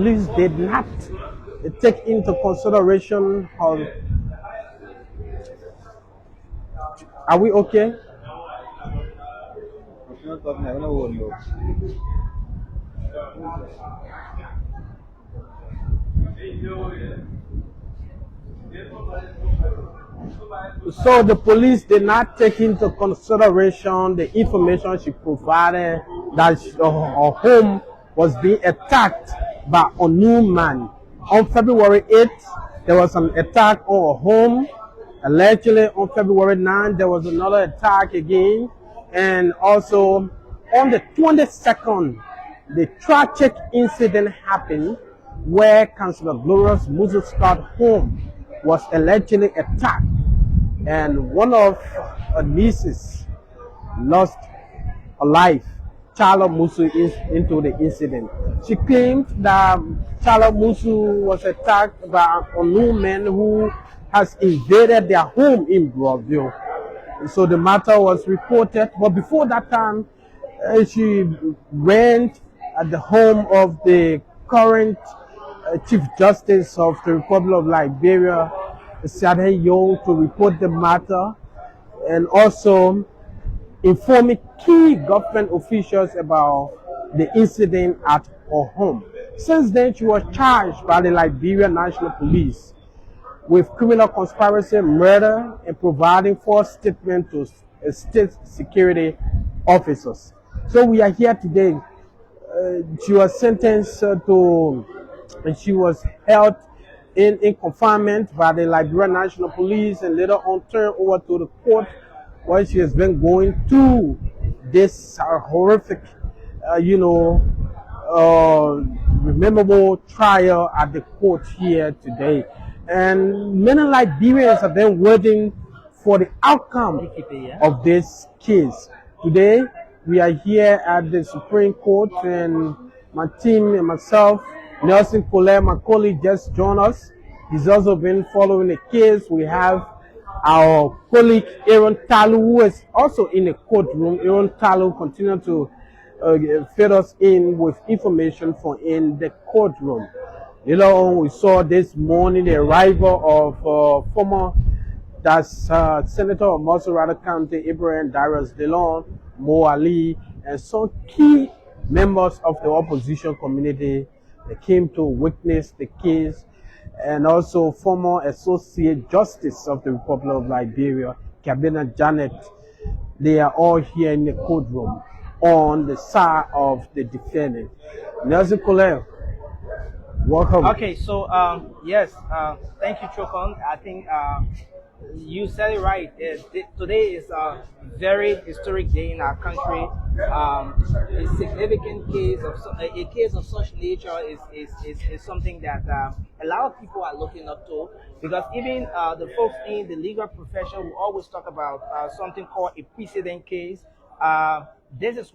police did not take into consideration how. Are we okay? So the police did not take into consideration the information she provided that her home was being attacked by a unknown man. On February 8th, there was an attack on her home. Allegedly, on February 9th, there was another attack again. And also, on the 22nd, the tragic incident happened where Councillor Gloria's Musa's home was allegedly attacked. And one of her nieces lost her life. Cllr Musa into the incident. She claimed that Cllr Musa was attacked by an unknown man who has invaded their home in Monrovia. So the matter was reported, but before that time, she went at the home of the current Chief Justice of the Republic of Liberia, Young, to report the matter and also informing key government officials about the incident at her home. Since then, she was charged by the Liberia National Police with criminal conspiracy, murder, and providing false statement to state security officers. So we are here today. She was sentenced to, and she was held in confinement by the Liberia National Police and later on turned over to the court where she has been going through this horrific, memorable trial at the court here today. And many Liberians have been waiting for the outcome of this case. Today, we are here at the Supreme Court, and my team and myself, Nelson Cllr, my colleague, just joined us. He's also been following the case. We have our colleague, Aaron Talu, who is also in the courtroom. Aaron Talu continues to fill us in with information from in the courtroom. We saw this morning the arrival of former Senator of Monrovia County, Ibrahim Darius Delon, Mo Ali, and some key members of the opposition community that came to witness the case, and also former Associate Justice of the Republic of Liberia, Kabina Janet. They are all here in the courtroom on the side of the defendant. Nelson Cllr, welcome. Okay, so yes, thank you, Chokon. I think you said it right. Today is a very historic day in our country. A significant case of such nature is something that a lot of people are looking up to, because even the folks in the legal profession will always talk about something called a precedent case. This is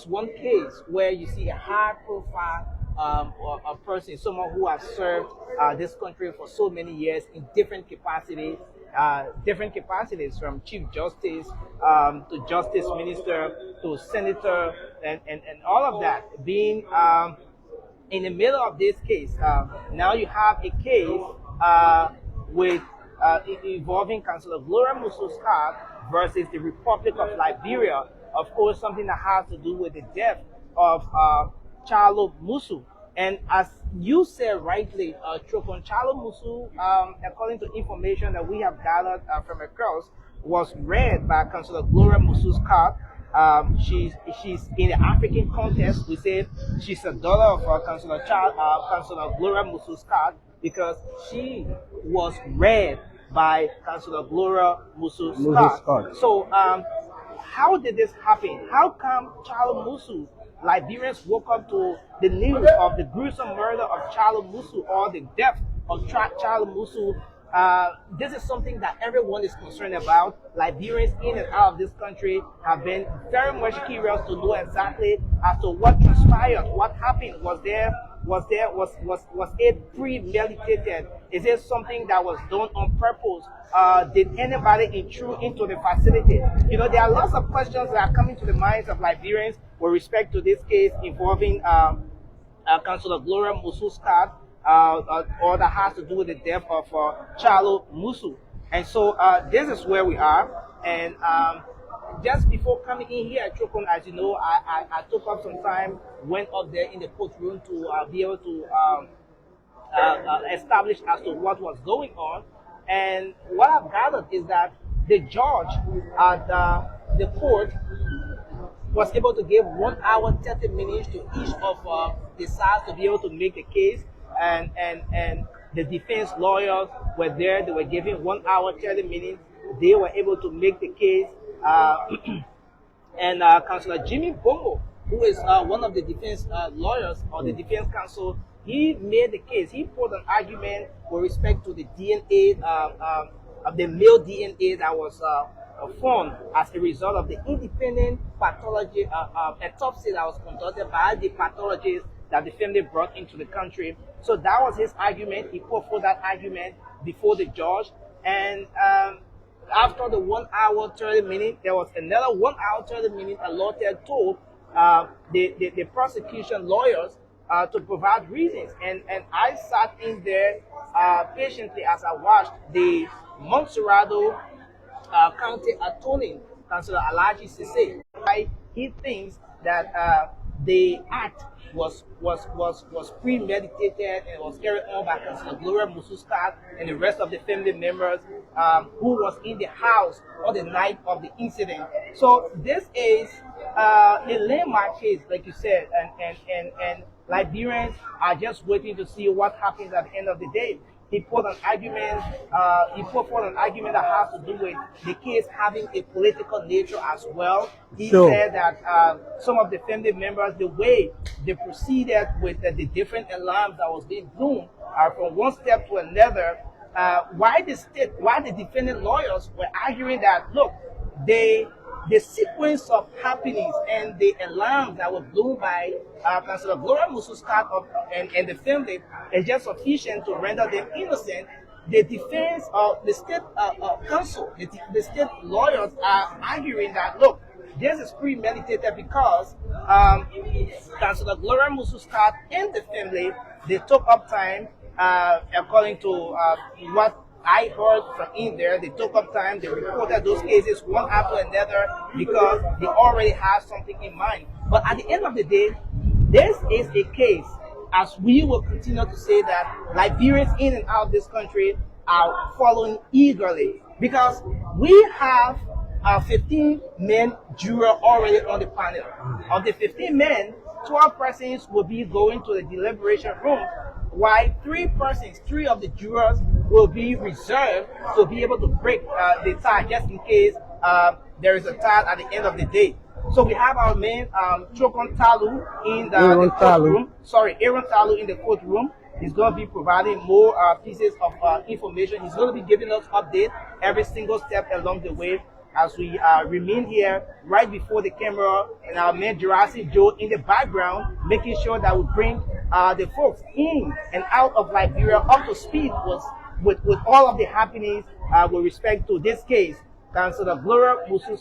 one case where you see a high-profile a person, someone who has served this country for so many years in different capacities, from Chief Justice to Justice Minister to Senator, and all of that being in the middle of this case. Now you have a case with involving Councillor Gloria Musa's versus the Republic of Liberia. Of course, something that has to do with the death of Cllr Musa. And as you said rightly, Chokon, Cllr Musa, according to information that we have gathered from across, was read by Councillor Gloria Musa's card. She's in the African contest. We said she's a daughter of Councillor Gloria Musa's card because she was read by Councillor Gloria Musa's card. So how did this happen? How come Cllr Musa, Liberians woke up to the news of the gruesome murder of Cllr Musa or the death of Cllr Musa? This is something that everyone is concerned about. Liberians in and out of this country have been very much curious to know exactly as to what transpired, what happened. Was it premeditated? Is it something that was done on purpose? Did anybody intrude into the facility? There are lots of questions that are coming to the minds of Liberians with respect to this case involving Councillor Gloria Musa, or that has to do with the death of Cllr Musa. And so this is where we are. And just before coming in here at Chokon, as you know, I took up some time, went up there in the courtroom to be able to establish as to what was going on. And what I've gathered is that the judge at the court was able to give 1 hour 30 minutes to each of the sides to be able to make the case, and the defense lawyers were there. They were given 1 hour 30 minutes. They were able to make the case, and Councillor Jimmy Bongo, who is one of the defense lawyers or the defense counsel, he made the case. He put an argument with respect to the DNA, of the male DNA that was found as a result of the independent pathology autopsy that was conducted by the pathologist that the family brought into the country. So that was his argument. He put forth that argument before the judge, and after the 1 hour 30 minutes, there was another 1 hour 30 minutes allotted to the prosecution lawyers to provide reasons. And I sat in there patiently as I watched the Montserrado County Attorney, Councillor Alaji Sise. He thinks that the act was premeditated and was carried on by Councillor Gloria Musa and the rest of the family members who was in the house on the night of the incident. So this is a landmark case, like you said, and Liberians are just waiting to see what happens at the end of the day. He put an argument. He put forth an argument that has to do with the case having a political nature as well. He said that some of the family members, the way they proceeded with the different alarms that was being blown from one step to another, why the defendant lawyers were arguing that, look, the sequence of happenings and the alarms that were blown by Councillor Gloria Musa and the family is just sufficient to render them innocent. The defense of the state counsel, the state lawyers are arguing that, look, this is premeditated because Councillor Gloria Musa and the family, they took up time, according to what I heard from in there. They took up time, they reported those cases one after another because they already have something in mind. But at the end of the day, this is a case, as we will continue to say, that Liberians in and out of this country are following eagerly, because we have 15 men juror already on the panel. Of the 15 men, 12 persons will be going to the deliberation room, while 3 of the jurors will be reserved to be able to break the tie just in case there is a tie at the end of the day. So we have our man Chokon Talu in the courtroom. Aaron Talu in the courtroom. He's going to be providing more pieces of information. He's going to be giving us updates every single step along the way as we remain here right before the camera, and our man Jurassic Joe in the background, making sure that we bring the folks in and out of Liberia up to speed with all of the happenings with respect to this case, Councillor Gloria Musa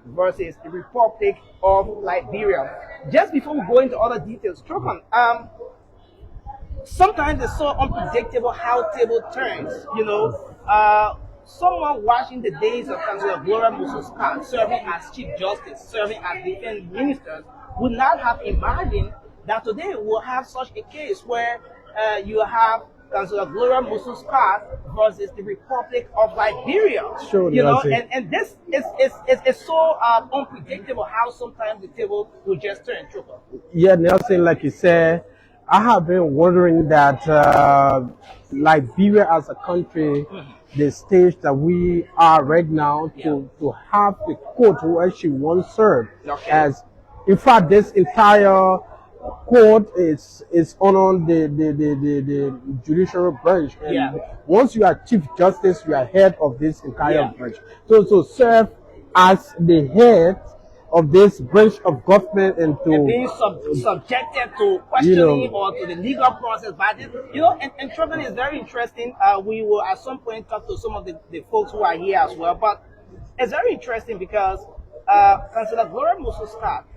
versus the Republic of Liberia. Just before we go into other details, Chokon, sometimes it's so unpredictable how table turns, you know. Someone watching the days of Councillor Gloria Musa serving as Chief Justice, serving as Defense Minister, would not have imagined that today we'll have such a case where you have Councillor Gloria Musa versus the Republic of Liberia. Sure, you know, and this is so unpredictable how sometimes the table will just turn. Yeah, Nelson, like you said, I have been wondering that Liberia as a country, the stage that we are right now, to have the court where she once served, as in fact this entire court is on the judicial branch, and once you are Chief Justice, you are head of this entire branch. So serve as the head of this branch of government and being subjected to questioning or to the legal process by this, and Trevor is very interesting. We will at some point talk to some of the folks who are here as well, but it's very interesting because Councillor Gloria Musa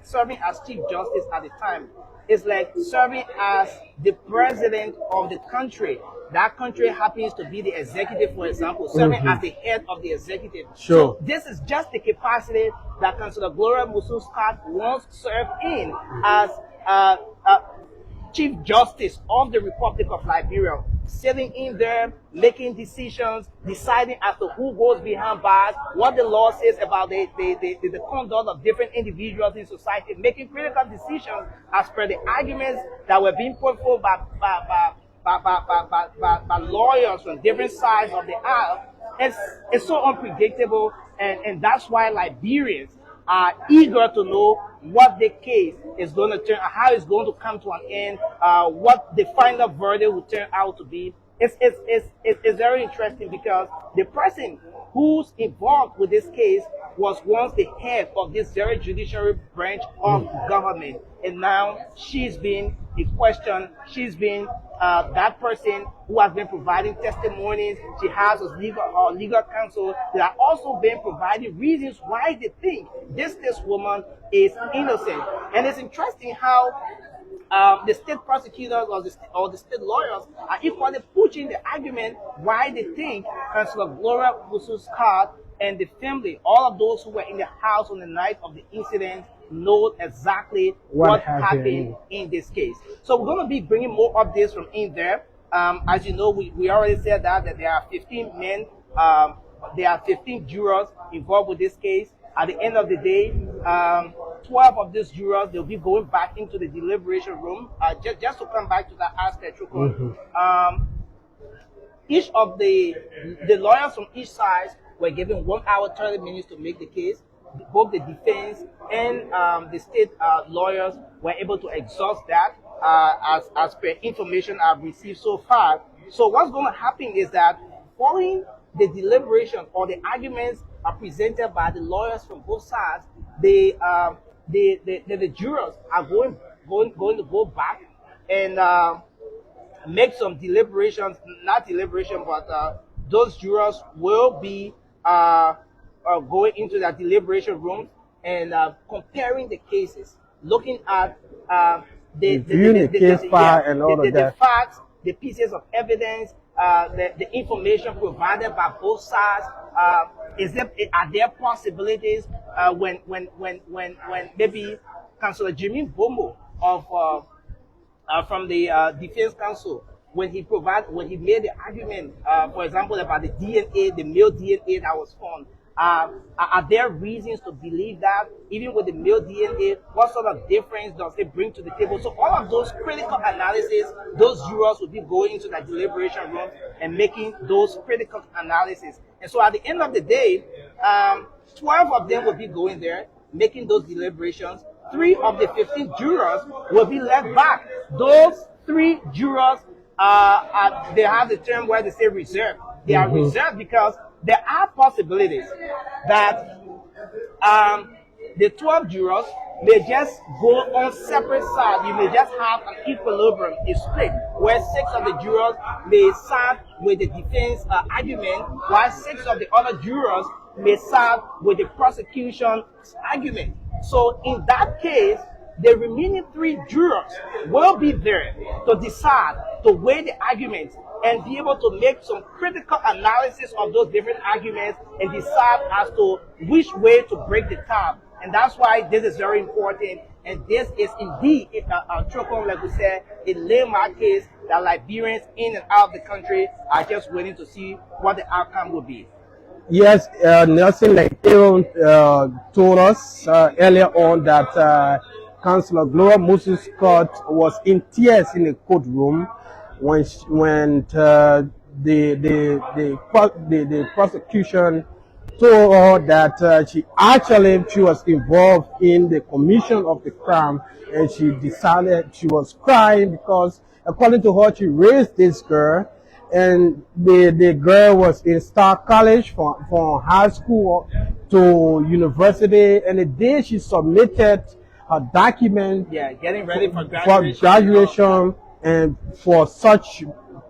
serving as Chief Justice at the time, is like serving as the president of the country. That country happens to be the executive, for example, serving as the head of the executive. Sure. So this is just the capacity that Councillor Gloria Musa once served in as Chief Justice of the Republic of Liberia, sitting in there, making decisions, deciding as to who goes behind bars, what the law says about the conduct of different individuals in society, making critical decisions as per the arguments that were being put forward by lawyers from different sides of the aisle. It's so unpredictable, and that's why Liberians are eager to know what the case is going to turn, how it's going to come to an end, what the final verdict will turn out to be. It's very interesting because the person who's involved with this case was once the head of this very judiciary branch of government, and now she's been in question. She's been that person who has been providing testimonies. She has a legal counsel that are also been providing reasons why they think this woman is innocent. And it's interesting how the state prosecutors or the state lawyers are equally pushing the argument why they think Councillor Gloria Musa's and the family, all of those who were in the house on the night of the incident, know exactly what happened in this case. So we're going to be bringing more updates from in there. As you know, we already said that there are 15 men, there are 15 jurors involved with this case. At the end of the day, 12 of these jurors, they'll be going back into the deliberation room. Just to come back to that aspect, each of the lawyers from each side were given 1 hour 30 minutes to make the case. Both the defense and the state lawyers were able to exhaust that as per information I've received so far. So what's going to happen is that following the deliberation or the arguments are presented by the lawyers from both sides, the jurors are going to go back and make some deliberations, not deliberation, but those jurors will be going into that deliberation room and comparing the cases, looking at the case file and all of that, the facts, the pieces of evidence, the information provided by both sides. Are there possibilities when maybe Councillor Jimmy Bombo of from the Defense Council, when he made the argument, for example, about the DNA, the male DNA that was found, are there reasons to believe that even with the male DNA, what sort of difference does it bring to the table? So all of those critical analysis, those jurors will be going into the deliberation room and making those critical analysis. And so at the end of the day, 12 of them will be going there, making those deliberations. 3 of the 15 jurors will be left back. Those 3 jurors, they have the term where they say reserved. They are reserved because there are possibilities that the 12 jurors may just go on separate sides. You may just have an equilibrium, a split, where 6 of the jurors may side with the defense argument, while 6 of the other jurors may side with the prosecution's argument. So in that case, the remaining 3 jurors will be there to decide, to weigh the arguments, and be able to make some critical analysis of those different arguments and decide as to which way to break the tie. And that's why this is very important. And this is indeed, like we said, a landmark case that Liberians in and out of the country are just waiting to see what the outcome will be. Yes, Nelson, like Aaron told us earlier on that Councillor Gloria Musa was in tears in the courtroom when the prosecution told her that she was involved in the commission of the crime, and she decided she was crying because, according to her, she raised this girl, and the girl was in Star College from high school to university, and the day she submitted her document, getting ready for graduation, and for such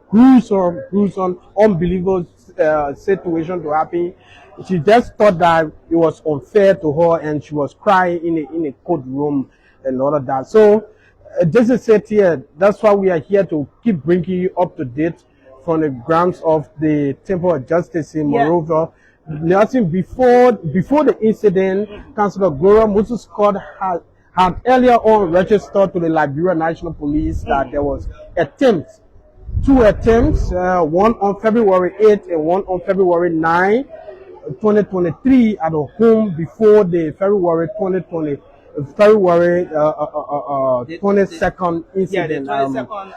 gruesome, unbelievable situation to happen, she just thought that it was unfair to her, and she was crying in a courtroom and all of that. So This is it here. That's why we are here to keep bringing you up to date from the grounds of the Temple of Justice in Yeah. Monrovia. Nothing before the incident, Councillor Gloria Musa had earlier on registered to the Liberia National Police that there was two attempts, one on February 8th and one on February 9th. 2023 at a home before the February The- 22nd Yeah, the incident. 22nd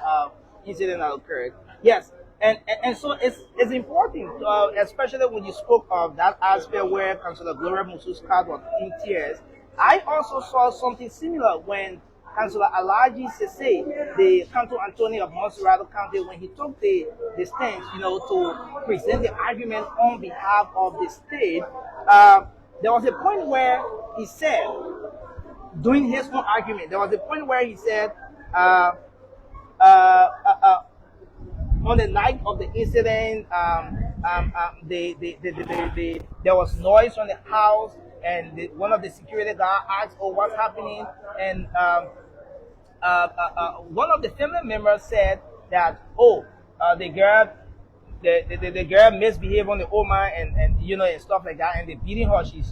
incident that occurred. Yes, and so it's important, especially when you spoke of that aspect where Councillor Gloria Musu's card was in tears. I also saw something similar when Councillor Alaji Sese, the Council Attorney of Monrovia County, when he took the stand, to present the argument on behalf of the state. There was a point where he said, doing his own argument, there was a point where he said, on the night of the incident, there was noise from the house, and one of the security guards asked, "Oh, what's happening?" And one of the family members said that, "Oh, the girl." The girl misbehaved on the old man and stuff like that, and they beating her. She's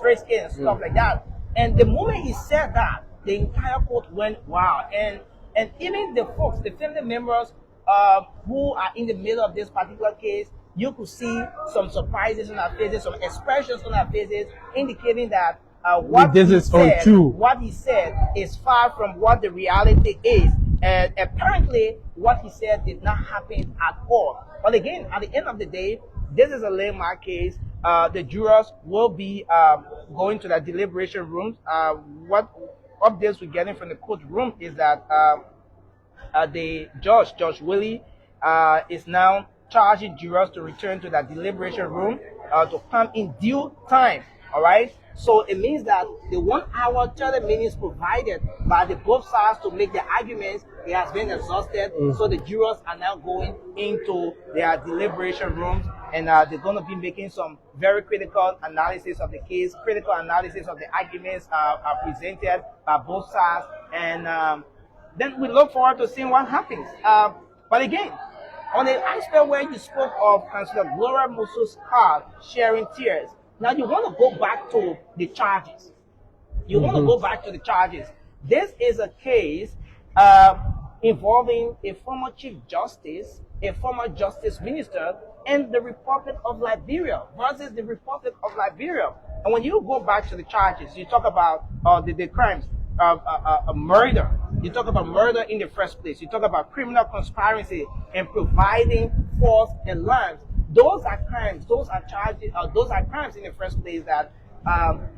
very scared and stuff like that. And the moment he said that, the entire court went wild. And even the folks, the family members who are in the middle of this particular case, you could see some surprises on their faces, some expressions on their faces, indicating that what he said is far from what the reality is. And apparently, what he said did not happen at all. But again, at the end of the day, this is a landmark case. The jurors will be going to the deliberation rooms. What updates we're getting from the courtroom is that the Judge Willie, is now charging jurors to return to the deliberation room to come in due time. All right. So it means that the 1 hour 30 minutes provided by the both sides to make the arguments, it has been exhausted. So the jurors are now going into their deliberation rooms, and they're going to be making some very critical analysis of the case, critical analysis of the arguments are presented by both sides, and then we look forward to seeing what happens. But again, on the aspect where you spoke of Councillor Gloria Musu's card sharing tears, now you want to go back to the charges. You want to go back to the charges. This is a case involving a former Chief Justice, a former Justice Minister, and the Republic of Liberia versus the Republic of Liberia. And when you go back to the charges, you talk about the crimes of murder. You talk about murder in the first place. You talk about criminal conspiracy and providing false alarms. Those are crimes. Those are charges. Those are crimes in the first place that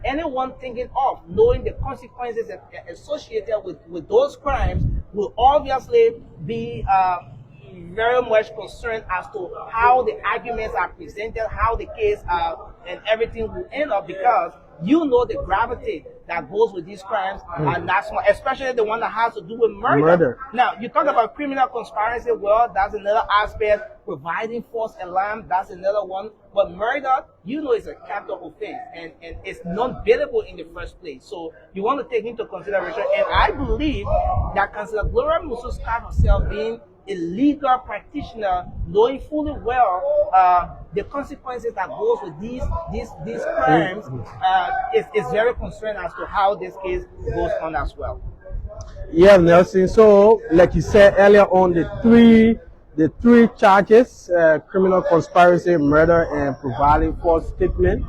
anyone thinking of knowing the consequences associated with those crimes will obviously be very much concerned as to how the arguments are presented, how the case and everything will end up, because you know the gravity that goes with these crimes are not small, especially the one that has to do with murder. Now, you talk about criminal conspiracy, well, that's another aspect. Providing false alarm, that's another one. But murder, you know, is a capital offense, and it's non-bailable in the first place. So you want to take into consideration, and I believe that Councillor Gloria Musu's herself being a legal practitioner, knowing fully well the consequences that goes with these crimes, is very concerned as to how this case goes on as well. Yeah, Nelson. So, like you said earlier on, the three charges: criminal conspiracy, murder, and providing false statement.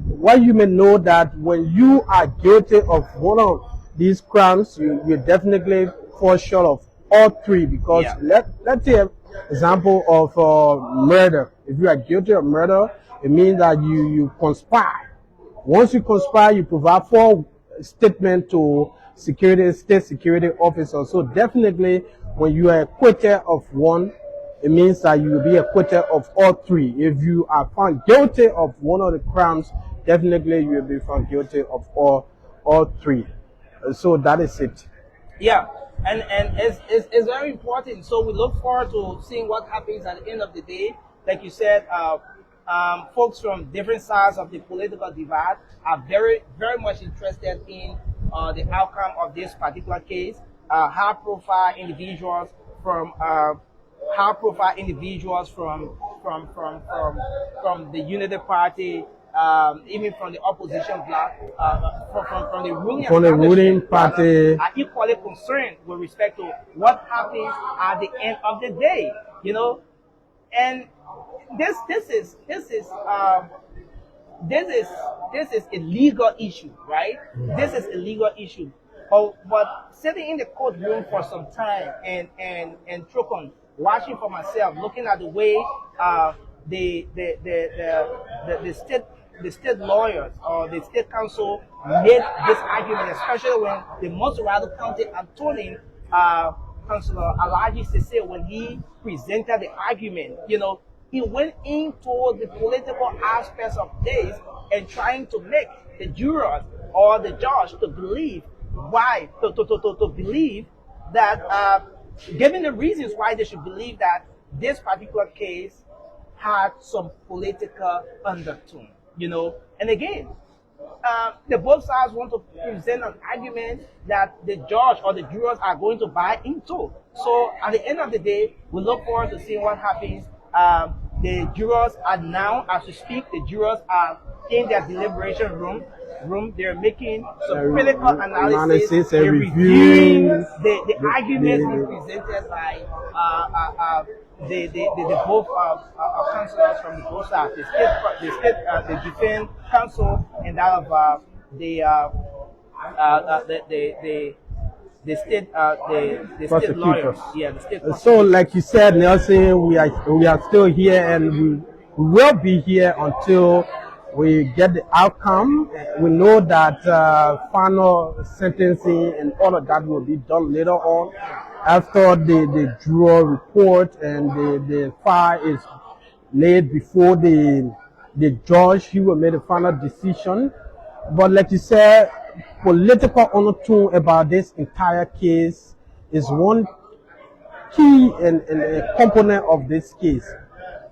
What you may know that when you are guilty of one of these crimes, you definitely fall short of all three, because let's take example of murder. If you are guilty of murder, it means that you conspire. Once you conspire, you provide false statement to state security officers. So definitely, when you are acquitted of one, it means that you will be acquitted of all three. If you are found guilty of one of the crimes, definitely you will be found guilty of all three. So that is it. Yeah. And it's very important. So we look forward to seeing what happens at the end of the day. Like you said, folks from different sides of the political divide are very, very much interested in the outcome of this particular case. high-profile individuals from high-profile individuals from the Unity Party, even from the opposition bloc, from the ruling From the ruling establishment, party. are equally concerned with respect to what happens at the end of the day. And this is a legal issue, right? This is a legal issue. But sitting in the courtroom for some time and Trokon, watching for myself, looking at the way the state lawyers or the state council made this argument, especially when the Monrovia County attorney, Councillor Alaji Sese, when he presented the argument, he went into the political aspects of this and trying to make the jurors or the judge to believe to believe that, given the reasons why they should believe that this particular case had some political undertone, And again, the both sides want to present an argument that the judge or the jurors are going to buy into. So at the end of the day, we look forward to seeing what happens. The jurors are now, as we speak, the jurors are in their deliberation room. They're making some critical analysis. They're reviewing the arguments being presented by the both councillors from the both sides, the defense council and that of the state lawyers. Yeah, the state. So, like you said, Nelson, we are still here, and we will be here until we get the outcome. We know that final sentencing and all of that will be done later on after the juror report and the file is laid before the judge. He will make the final decision. But like you said, political undertone about this entire case is one key and a component of this case.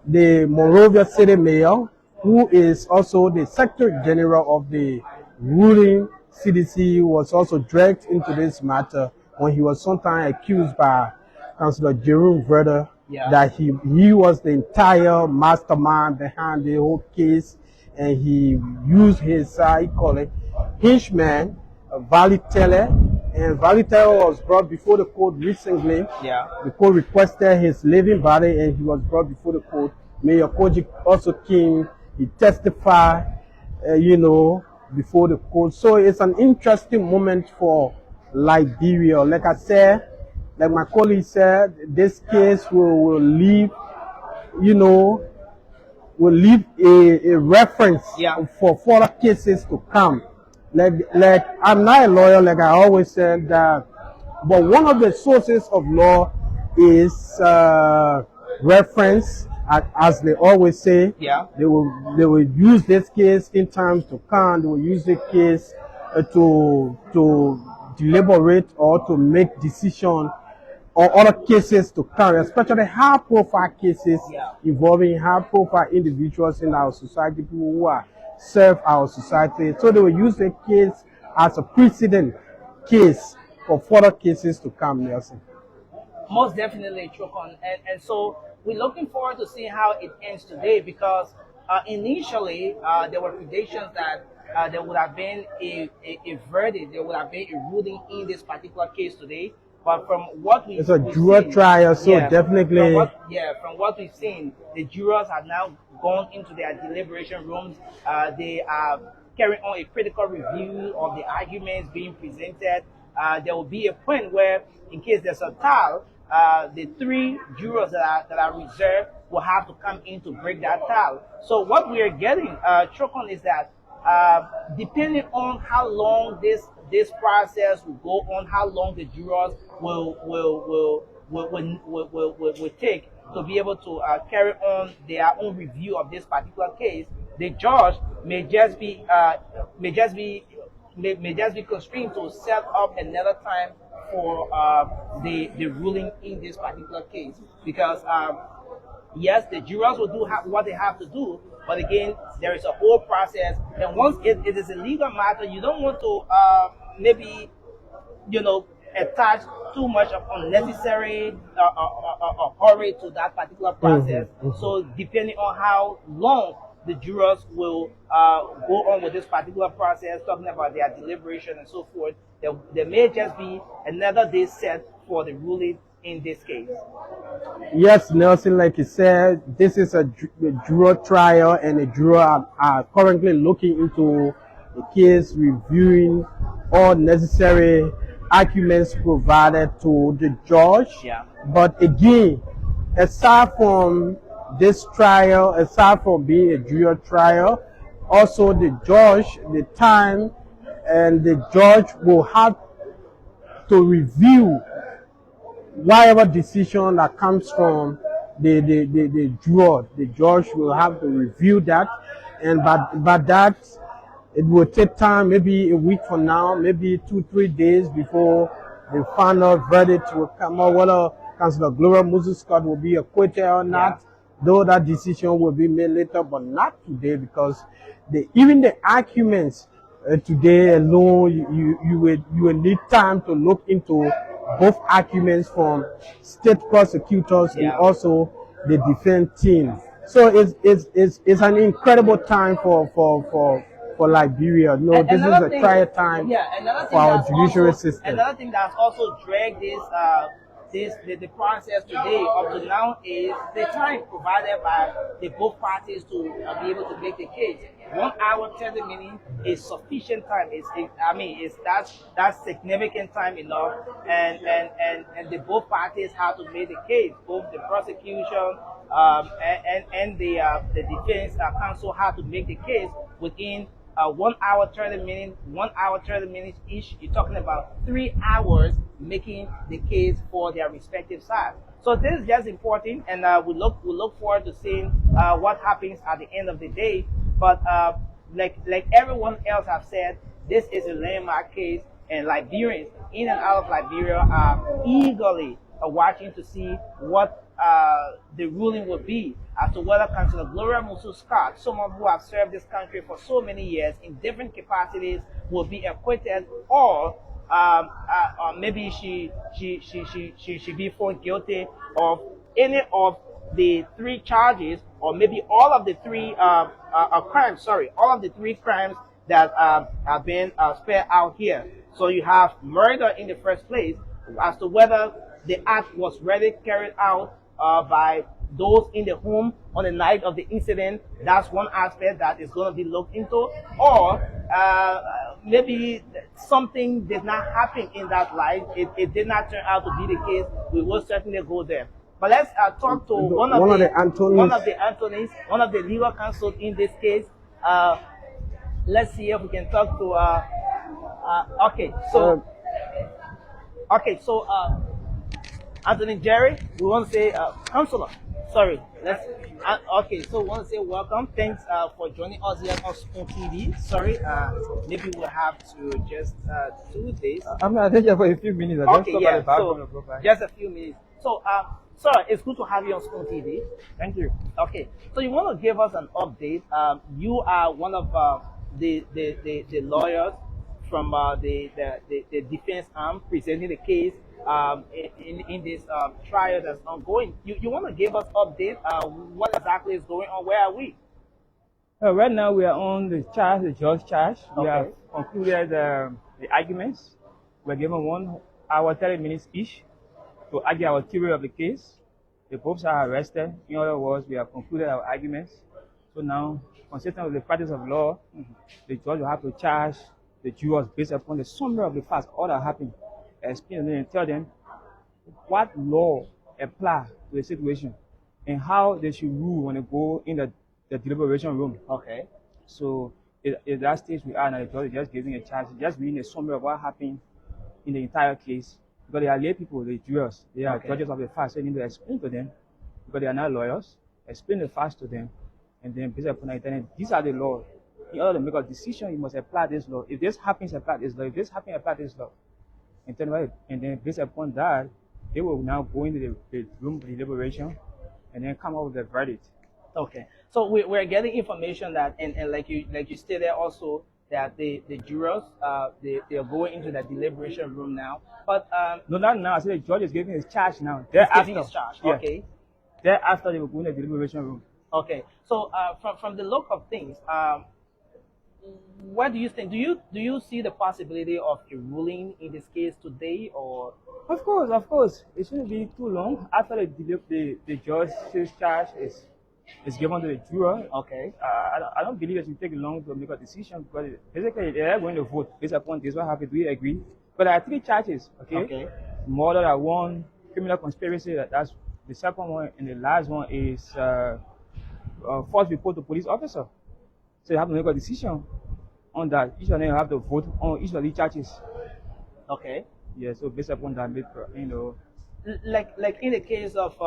The Monrovia City Mayor, who is also the Secretary General of the ruling CDC, was also dragged into this matter when he was sometimes accused by Councillor Jerome Verder that he was the entire mastermind behind the whole case, and he used his henchman, Cllr, and Cllr was brought before the court recently. The court requested his living body, and he was brought before the court. Mayor Koji also came. He testified, before the court. So it's an interesting moment for Liberia. Like I said, like my colleague said, this case will leave, will leave a reference for further cases to come. Like I'm not a lawyer, like I always said, but one of the sources of law is reference. As they always say, they will use this case in times to come. They will use the case to deliberate or to make decision on other cases to come, especially high-profile cases involving high-profile individuals in our society, people who serve our society. So they will use the case as a precedent case for further cases to come, Nelson. Most definitely, Chokon. And so we're looking forward to seeing how it ends today, because initially there were predictions that there would have been a verdict, there would have been a ruling in this particular case today. But from what it's a juror trial, so definitely. From what we've seen, the jurors have now gone into their deliberation rooms. They are carrying on a critical review of the arguments being presented. There will be a point where, in case there's a tie, the three jurors that are reserved will have to come in to break that tie. So what we are getting, Chokon, is that depending on how long this process will go on, how long the jurors will take to be able to carry on their own review of this particular case, the judge may just be constrained to set up another time for the ruling in this particular case, because yes, the jurors will do what they have to do, but again, there is a whole process, and once it is a legal matter, you don't want to maybe attach too much of unnecessary hurry to that particular process. So depending on how long the jurors will go on with this particular process, talking about their deliberation and so forth, there may just be another day set for the ruling in this case. Yes, Nelson, like you said, this is a juror trial, and the juror are currently looking into the case, reviewing all necessary arguments provided to the judge. Yeah. But again, aside from this trial, aside from being a juror trial, also the judge, the time, and the judge will have to review whatever decision that comes from the juror. The judge will have to review that, and by that, it will take time, maybe a week from now, maybe 2-3 days before the final verdict will come out, whether Councillor Gloria Musa Scott will be acquitted or not. Though that decision will be made later, but not today, because even the arguments today alone, you will need time to look into both arguments from state prosecutors and also the defense team. So it's an incredible time for Liberia. No, this is a trial time for our judiciary system. Another thing that's also dragged the process today up to now is the time provided by the both parties to be able to make the case. 1 hour 30 minutes is sufficient time. That's significant time enough, and the both parties have to make the case. Both the prosecution and the defense counsel have to make the case within 1 hour 30 minutes. 1 hour 30 minutes each. You're talking about 3 hours making the case for their respective sides. So this is just important, and we look forward to seeing what happens at the end of the day. But like everyone else have said, this is a landmark case, and Liberians in and out of Liberia are eagerly watching to see what the ruling will be as to whether Councillor Gloria Musa Scott, someone who has served this country for so many years in different capacities, will be acquitted, or maybe she be found guilty of any of the 3 charges, or maybe all of the 3 crimes. Sorry, all of the 3 crimes that have been spelled out here. So you have murder in the first place, as to whether the act was really carried out by those in the home on the night of the incident. That's one aspect that is going to be looked into. Or maybe something did not happen in that light. It did not turn out to be the case. We will certainly go there. But let's talk to one of the attorneys, one of the legal counsel in this case. Let's see if we can talk to. Anthony Jerry, we want to say counselor. Sorry, so we want to say welcome. Thanks for joining us here on Spoon TV. Sorry, maybe we'll have to just do this. I'm going to take you for a few minutes. Just a few minutes. So, sir, it's good to have you on Spoon TV. Thank you. Okay, so you want to give us an update. You are one of the lawyers from the defense arm presenting the case in this trial that's ongoing. You want to give us update? What exactly is going on? Where are we? Right now we are on the judge charge. We Okay. have concluded the arguments. We're given 1 hour 30 minutes each to argue our theory of the case. The both are arrested. In other words, we have concluded our arguments. So now, consistent with the practice of law, the judge will have to charge the jurors based upon the summary of the facts, all that happened, explain them and tell them what law apply to the situation and how they should rule when they go in the deliberation room. Okay. So at that stage we are now, the judge is just giving a charge, just reading a summary of what happened in the entire case. Because they are lay people, the jurors, they are judges of the facts, so they need to explain to them, because they are not lawyers, explain the facts to them, and then based upon that, these are the laws. In order to make a decision, you must apply this law. If this happens, apply this law. If this happens, apply this law. And then based upon that, they will now go into the room of deliberation and then come up with a verdict. Okay. So we're getting information that, and like you stated also, that the jurors they are going into the deliberation room now. But No, not now. I said the judge is giving his charge now. he's Thereafter, giving his charge. yeah. Okay. Thereafter, they will go in the deliberation room. Okay. So from the look of things, what do you think? Do you see the possibility of a ruling in this case today, or? Of course. It shouldn't be too long after the judge's charge is given to the juror. Okay. I don't believe it should take long to make a decision because basically they are going to vote based upon this. What happened? Do we agree? But there are three charges. Okay. Okay. Murder that one, criminal conspiracy that's the second one, and the last one is false report to police officer. So you have to make a decision on that. Each of them have to vote on each of the charges. Okay. Yeah. So based upon that, Like in the case of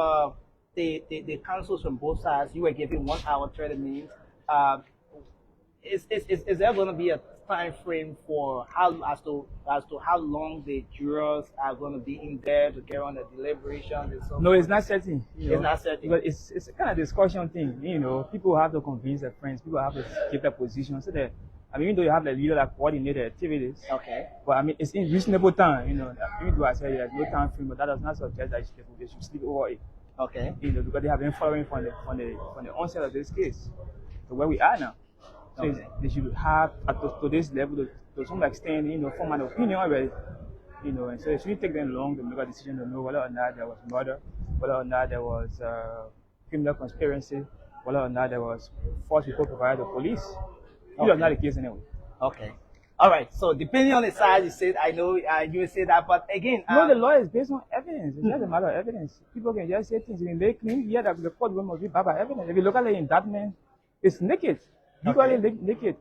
the councils from both sides, you were given 1 hour 30 minutes. Is there going to be a time frame for as to how long the jurors are going to be in there to carry on the deliberations and so No, it's not certain. It's not certain. But it's a kind of discussion thing. People have to convince their friends. People have to keep their position so that. Even though you have the leader that coordinate the activities, Okay. but it's in reasonable time. Even though I say there's no time frame, but that does not suggest that they should sleep over it. Okay. Because they have been following from the onset of this case to where we are now. So Okay. they should have to this level to some extent, form an opinion already. And so it shouldn't take them long to make a decision to know whether or not there was murder, whether or not there was criminal conspiracy, whether or not there was false report provided to police. Okay. That's not the case anyway. Okay. All right. So depending on the side, you said, I know you will say that, but again, The law is based on evidence. It's just a matter of evidence. People can just say things and they claim, that the court must be by evidence. If you look at the indictment, it's naked. Legally naked.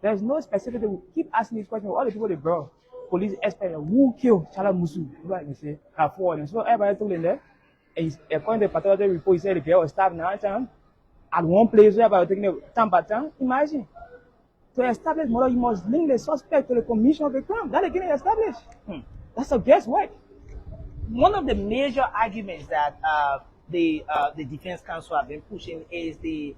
There's no specific. Keep asking these questions. All the people they brought, police expert, who killed Musa? People can say have four. So everybody told them there. And according to the pathology report, he said the girl was stabbed 9 times at one place. Everybody taking it time by time. Imagine. To establish murder, you must link the suspect to the commission of the crime. That again is established. That's a guesswork. One of the major arguments that the defense counsel have been pushing is the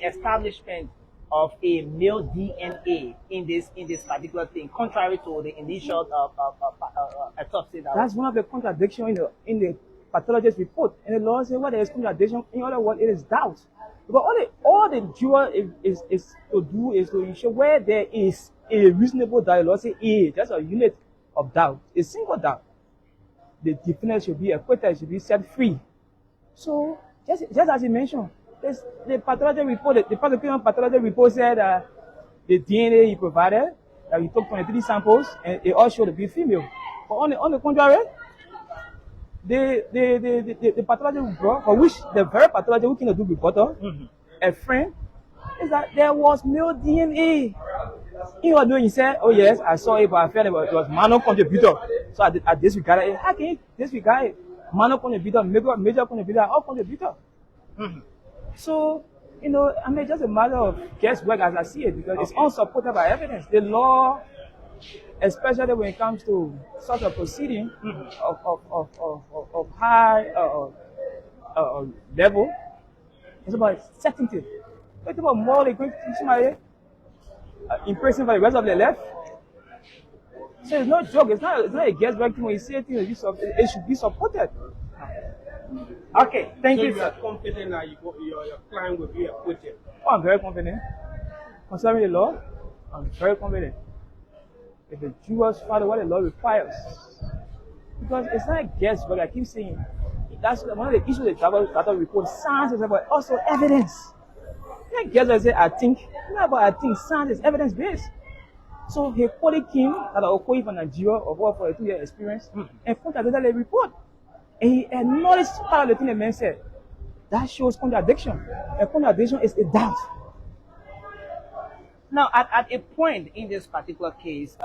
establishment of a male DNA in this particular thing, contrary to the initial autopsy. That's one of the contradictions in the pathologist's report. And the law says what there is contradiction. In other words, it is doubt. Because all the juror is to do is to ensure where there is a reasonable doubt. The law says just a unit of doubt, a single doubt. The defendant should be acquitted, should be set free. So just as you mentioned, the pathology report, the prosecution pathology report said that the DNA he provided, that he took 23 samples, and it all showed to be female. But on the contrary, the pathology report, for which the very pathology who cannot do rebuttal, a friend, is that there was male DNA. Even though he said, oh yes, I saw it, but I felt it was manual contributor. So I disregarded it. How can you disregard it? Manual contributor, major contributor, all contributor. So, just a matter of guesswork as I see it, because it's unsupported by evidence. The law, especially when it comes to such a proceeding of high level, it's about certainty. It's about more than going to teach somebody in prison for the rest of their life. So it's not a joke. It's not a guesswork thing. When you say things, it should be supported. Okay, thank you. You are confident that your client will be acquitted? Oh, I'm very confident. Concerning the law, I'm very confident. If the jurors follow what the law requires, because it's not a guesswork. I keep saying that's one of the issues that report. Science is about also evidence. Not guesswork. Say I think. Not about I think. Science is evidence based. So he called Kim that Okoye from Nigeria of what for a 2-year experience and contradicted the report. And he acknowledged part of the thing the man said. That shows contradiction. A contradiction is a doubt. Now, at a point in this particular case,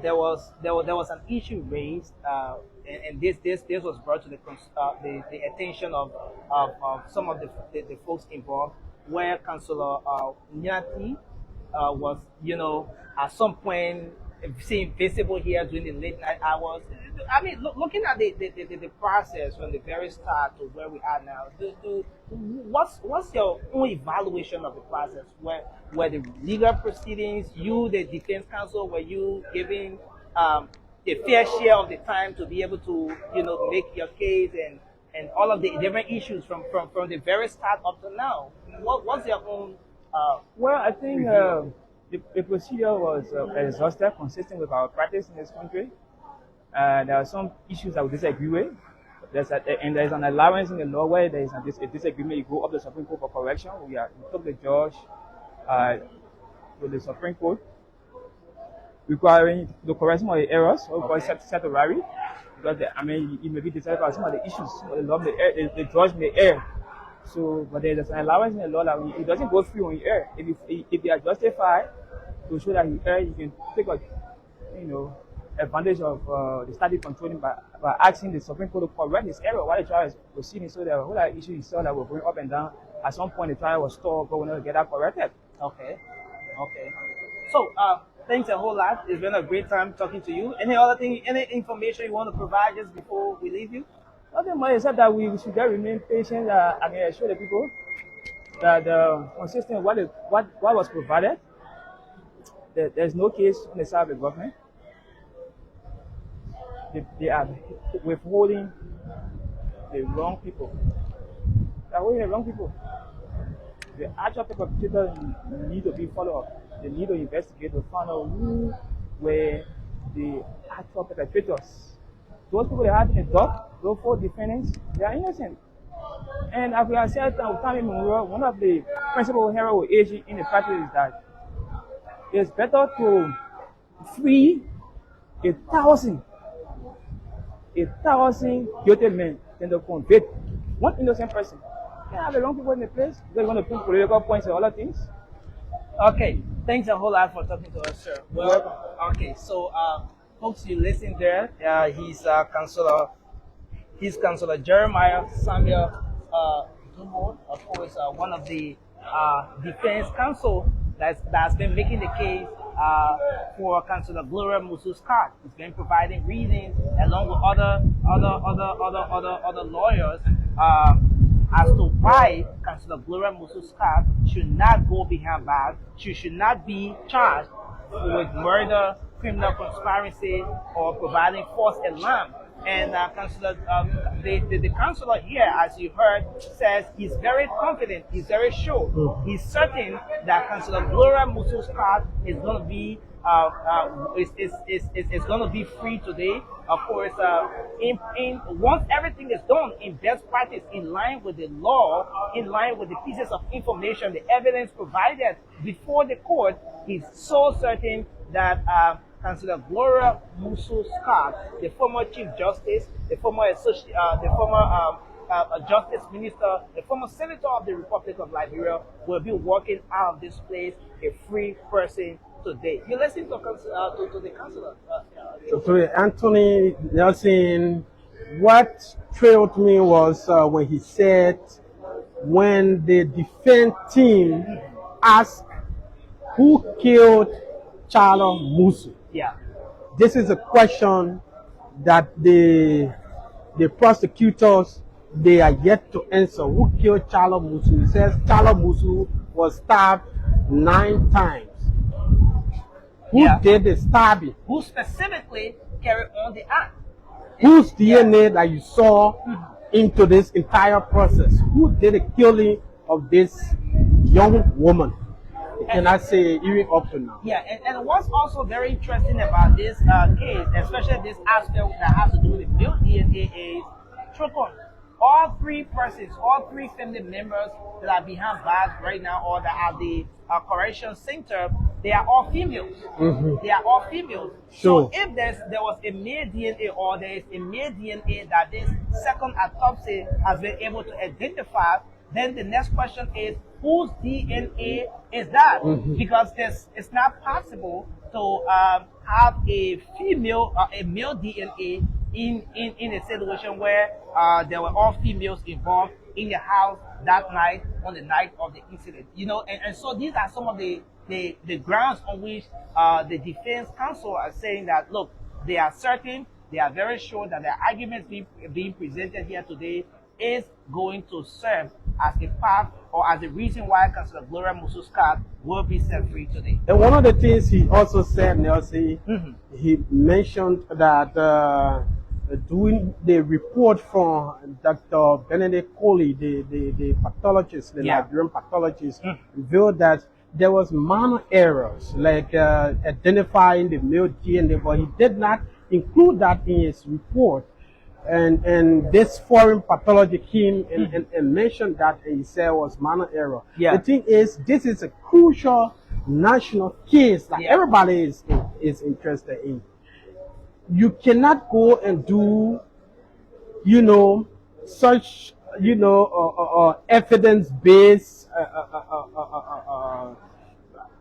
there was an issue raised, and this was brought to the attention of some of the folks involved, where Councillor Nyati was, at some point seem visible here during the late night hours. I mean, looking at the process from the very start to where we are now, what's your own evaluation of the process? Where the legal proceedings, you, the defense counsel, were you giving the fair share of the time to be able to, make your case and all of the different issues from the very start up to now? What's your own Well, I think the procedure was exhaustive, consistent with our practice in this country. There are some issues that we disagree with. And there's an allowance in the law where there is a disagreement. You go up to the Supreme Court for correction. We took the judge to the Supreme Court requiring the correction of the errors, or call it certiorari, because it may be decided by some of the issues. Some of the law, the judge may err. So, but there's an allowance in the law that it doesn't go free when you err. If they are justified to show that you err, you can take advantage of the statute controlling by asking the Supreme Court to correct his error while the trial is proceeding. So there are a whole lot of issues that were going up and down. At some point, the trial was stalled, but we're going to get that corrected. Okay. So, thanks a whole lot. It's been a great time talking to you. Any information you want to provide just before we leave you? Nothing more except that we should just remain patient. I can assure the people that consistent with what was provided, there's no case on the side of the government. They are withholding the wrong people. They are holding the wrong people. The actual perpetrators need to be followed up. They need to investigate to find out who were the actual perpetrators. Those people they had in the dock, those 4 defendants, they are innocent. And as we have said time immemorial, one of the principal heroes in the practice is that it's better to free 1,000 guilty men than to convict one innocent person. You have the wrong people in the place. They're going to put political points and other things. Okay, thanks a whole lot for talking to us, sir. Well, okay, so folks, you listen there. He's Counselor Jeremiah Samuel Dumont, of course, one of the defense counsel that's been making the case for Counselor Gloria Musa. He's been providing reasons along with other lawyers as to why Counselor Gloria Musa should not go behind bars. She should not be charged with murder, criminal conspiracy, or providing false alarm. And the counselor here, as you heard, says he's very confident, he's very sure, he's certain that Counselor Gloria Musa is going to be is going to be free today. Of course, once everything is done in best practice, in line with the law, in line with the pieces of information, the evidence provided before the court, he's so certain that Counselor Gloria Musa, the former Chief Justice, the former Justice Minister, the former Senator of the Republic of Liberia, will be walking out of this place a free person today. You listen to the counselor. So Anthony Nelson, what thrilled me was when he said, when the defense team asked who killed Cllr Musa. Yeah. This is a question that the prosecutors, they are yet to answer. Who killed Cllr Musa? He says Cllr Musa was stabbed 9 times. Who did the stabbing? Who specifically carried on the act? Whose DNA that you saw into this entire process? Who did the killing of this young woman? Can I say even up to now? Yeah, and what's also very interesting about this case, especially this aspect that has to do with male DNA, is all 3 persons, all 3 family members that are behind bars right now, or that are the correction center, they are all females. They are all females. Sure. So if there was a male DNA, or there is a male DNA that this second autopsy has been able to identify, then the next question is, whose DNA is that? Because it's not possible to have a female or a male DNA in a situation where there were all females involved in the house that night, on the night of the incident. And so these are some of the grounds on which the defense counsel are saying that, look, they are certain, they are very sure that the arguments being presented here today is going to serve as a part or as the reason why Councillor Gloria Musa's card will be set free today. And one of the things he also said, Nelson, he mentioned that doing the report from Dr. Benedict Cllr, the pathologist, the Liberian pathologist, revealed that there was minor errors, like identifying the male DNA, but he did not include that in his report. And this foreign pathology came and mentioned that, and he said was minor error. Yeah. The thing is, this is a crucial national case that everybody is interested in. You cannot go and do, such, evidence-based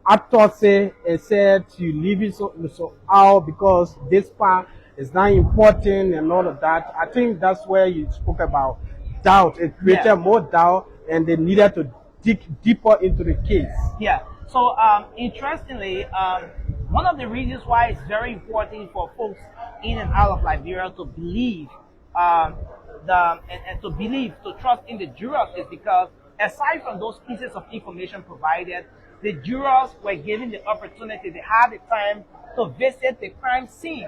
autopsy and said you leave it so out because this part is not important and all of that. I think that's where you spoke about doubt. It created more doubt, and they needed to dig deeper into the case. Yeah. So interestingly, one of the reasons why it's very important for folks in and out of Liberia to believe to trust in the jurors is because, aside from those pieces of information provided, the jurors were given the opportunity, they had the time to visit the crime scene.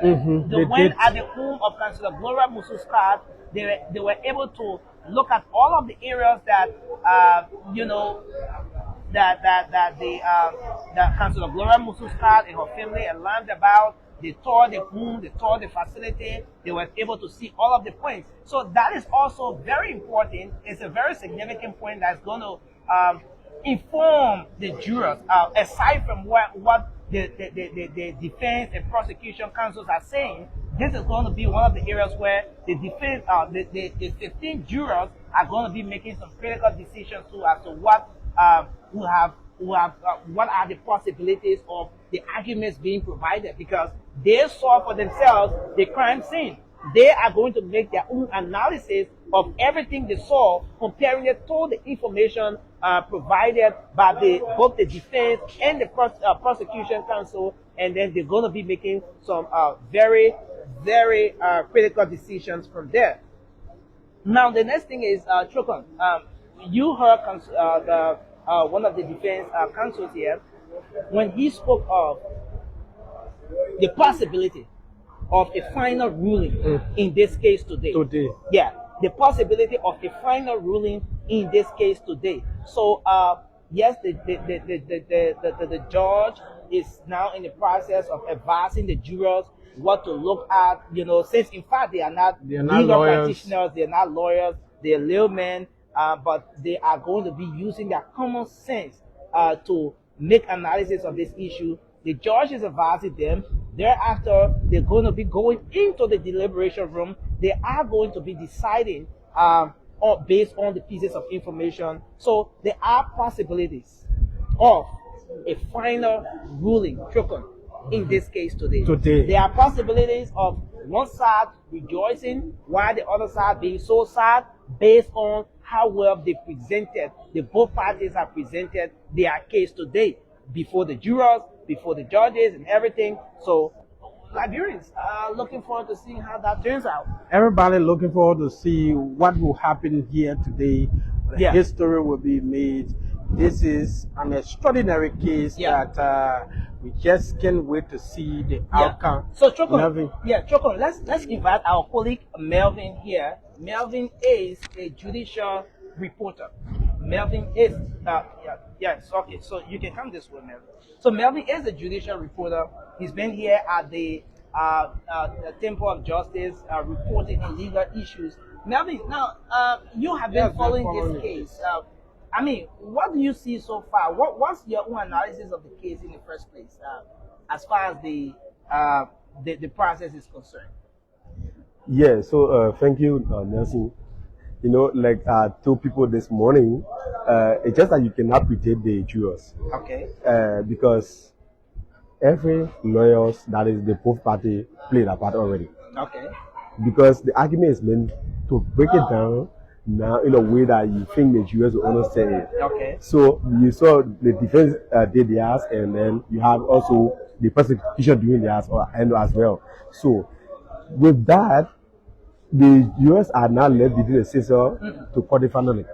They went at the home of Councillor Gloria Musa's card. They were able to look at all of the areas that that Councillor Gloria Musa's card and her family alarmed about. They toured the home, they toured the facility, they were able to see all of the points. So that is also very important. It's a very significant point that's going to inform the jurors, aside from what the defense and prosecution counsels are saying. This is going to be one of the areas where the defense, the 15 jurors are going to be making some critical decisions too as to what what are the possibilities of the arguments being provided, because they saw for themselves the crime scene. They are going to make their own analysis of everything they saw, comparing it to the information provided by both the defense and the prosecution counsel, and then they're going to be making some very, very critical decisions from there. Now, the next thing is, Chokon, you heard one of the defense counsels here, when he spoke of the possibility of a final ruling in this case today. Yeah, the possibility of a final ruling in this case today. So yes, the judge is now in the process of advising the jurors what to look at. Since in fact they are not legal practitioners, they are not lawyers, they are laymen, but they are going to be using their common sense to make analysis of this issue. The judge is advising them. Thereafter, they're going to be going into the deliberation room. They are going to be deciding based on the pieces of information. So there are possibilities of a final ruling, in this case today. There are possibilities of one side rejoicing while the other side being so sad, based on how well they presented, both parties have presented their case today before the jurors, before the judges and everything. So Liberians are looking forward to seeing how that turns out. Everybody looking forward to see what will happen here today. History will be made. This is an extraordinary case that we just can't wait to see the outcome. So Chokon, let's invite our colleague Melvin here. Melvin is a judicial reporter. Melvin is okay, so you can come this way, Melvin. So Melvin is a judicial reporter. He's been here at the Temple of Justice reporting on legal issues. Melvin, now you have been following this case. What do you see so far? What's your own analysis of the case in the first place, as far as the process is concerned? Yeah, so thank you, Nelson. Like I told people this morning, it's just that you cannot pretend the jurors. Okay. Because every lawyers that is the both party, played a part already. Okay. Because the argument is meant to break it down now in a way that you think the Jews will understand it. Okay. So you saw the defense did theirs, and then you have also the prosecution doing theirs and as well. So with that, the US are now left between the censor to court the family.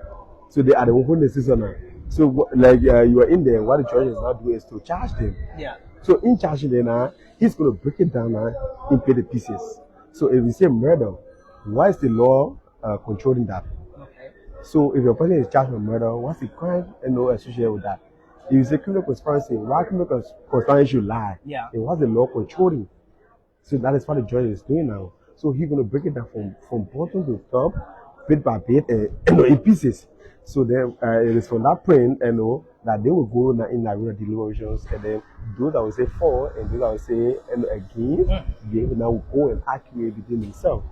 So they are the one holding the censor now. So like you are in there, what the judge is now doing is to charge them. Yeah. So in charging them now, he's going to break it down now into the pieces. So if you say murder, why is the law controlling that? Okay. So if your person is charged with murder, what's the crime associated with that? If you say criminal conspiracy, why criminal conspiracy should lie? Yeah. And what's the law controlling? So that is what the judge is doing now. So he's going to break it down from bottom to top, bit by bit, in pieces. So then it is from that point, that they will go now in the deliberations, and then those that will say for and those that will say against, they will now go and argue between themselves.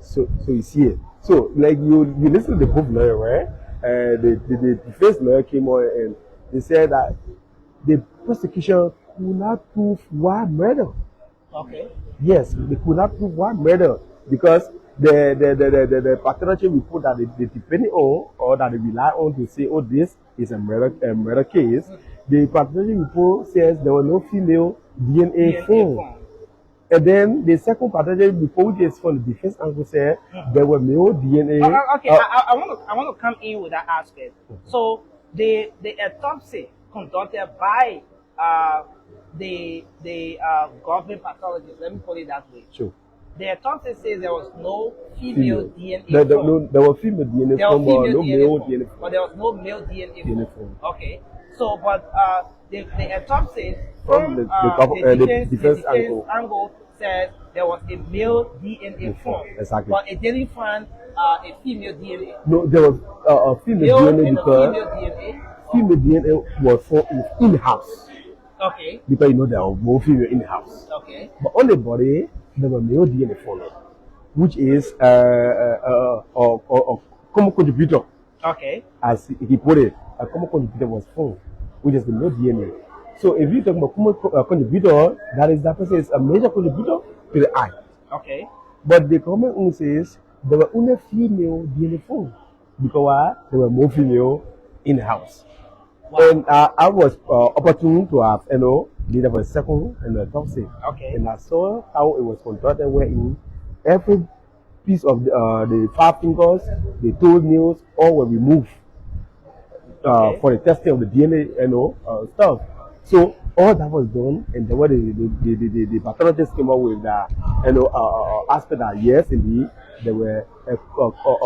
So you see it. So like you listen to the both lawyer, right? The defense lawyer came on and they said that the prosecution could not prove why murder. Okay. Yes, they could not prove why murder because the pathology report that they depend on or that they rely on to say, oh, this is a murder case. The pathology report says there was no female DNA found. And then the second pathology report, which is from the defense angle, said there were male DNA. Okay, I want to come in with that aspect. So the autopsy conducted by the government pathologist, let me put it that way. Sure. The autopsy says there was no female DNA there was female DNA found, but no male DNA found. But there was no male DNA found. Okay. So, but the autopsy from the defense angle says there was a male DNA found. Exactly. But it didn't find a female DNA. No, there was a female DNA because female DNA was found in the house. Okay. Because there were more female in the house. Okay. But on the body, there were male DNA found, which is a common contributor. Okay. As he put it, a common contributor was found, which is the male DNA. So if you talk about common contributor, that person is a major contributor to the eye. Okay. But the comment says there were only female DNA found because there were more female in the house. Wow. And I was opportune to have, leader for a second and a autopsy. Okay. And I saw how it was conducted, wherein every piece of the 5 fingers, the toenails, all were removed for the testing of the DNA, stuff. So all that was done, and then what the pathologist came up with that, aspect that yes, indeed, there were a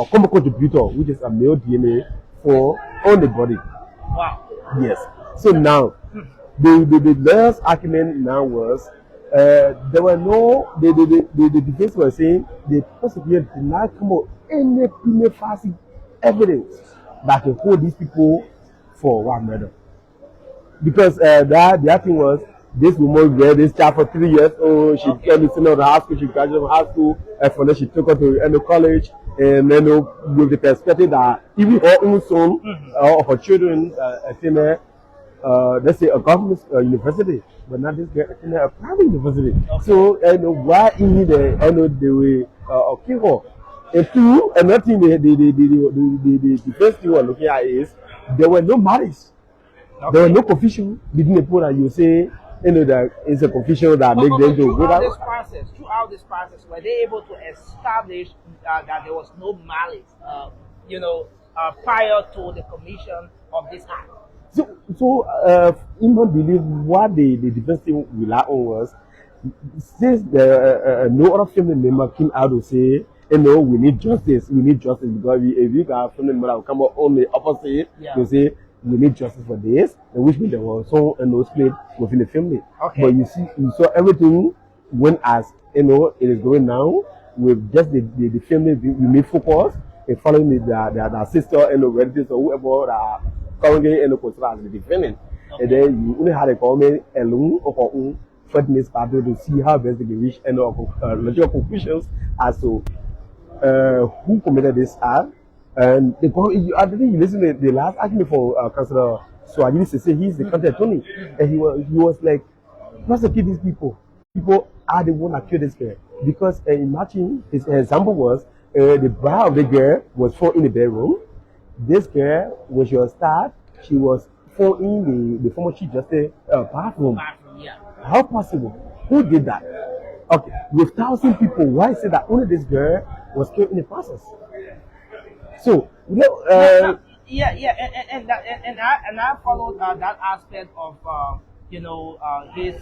common contributor, which is a male DNA on the body. Wow. Yes. So now, the lawyer's argument now was there were no the defense was saying the prosecutor did not come up any prima facie evidence that can hold these people for one murder. Because the thing was this woman read this child for 3 years old, she came to the high school, she graduated from high school, and from there she took her to college, and with the perspective that even her own son or her children attended let's say a government university, but not this girl attended a private university. Okay. So why in they were kill her. And two, another thing the first thing we're looking at is there were no marriage. Okay. There were no confusion between the people that you say, that it's a confusion that makes them to go down. Throughout this process, were they able to establish that there was no malice, prior to the commission of this act? So human believe what the defense team rely on was, since no other family member came out to say, we need justice because if you got a family member that will come up on the opposite, to say, we need justice for this, which means there was some split within the family. Okay. But you saw everything went as it is going now with just the family. We made focus in following their sister and the relatives or whoever that currently considered as the defendant. Okay. And then you only had a government alone or her own for this battle to see how best they can reach logical conclusions as to who committed this act. And I think you listen to the last argument for Councillor Swahili to say he's the county attorney, and he was like, prosecute these people. People are the one that killed this guy because imagine his example was the bride of the girl was found in the bedroom. This girl, when she was stabbed, she was found in the former chief justice bathroom. Yeah. How possible? Who did that? Okay, with 1,000 people, why is it that only this girl was killed in the process? So, Yeah, and I followed that aspect of his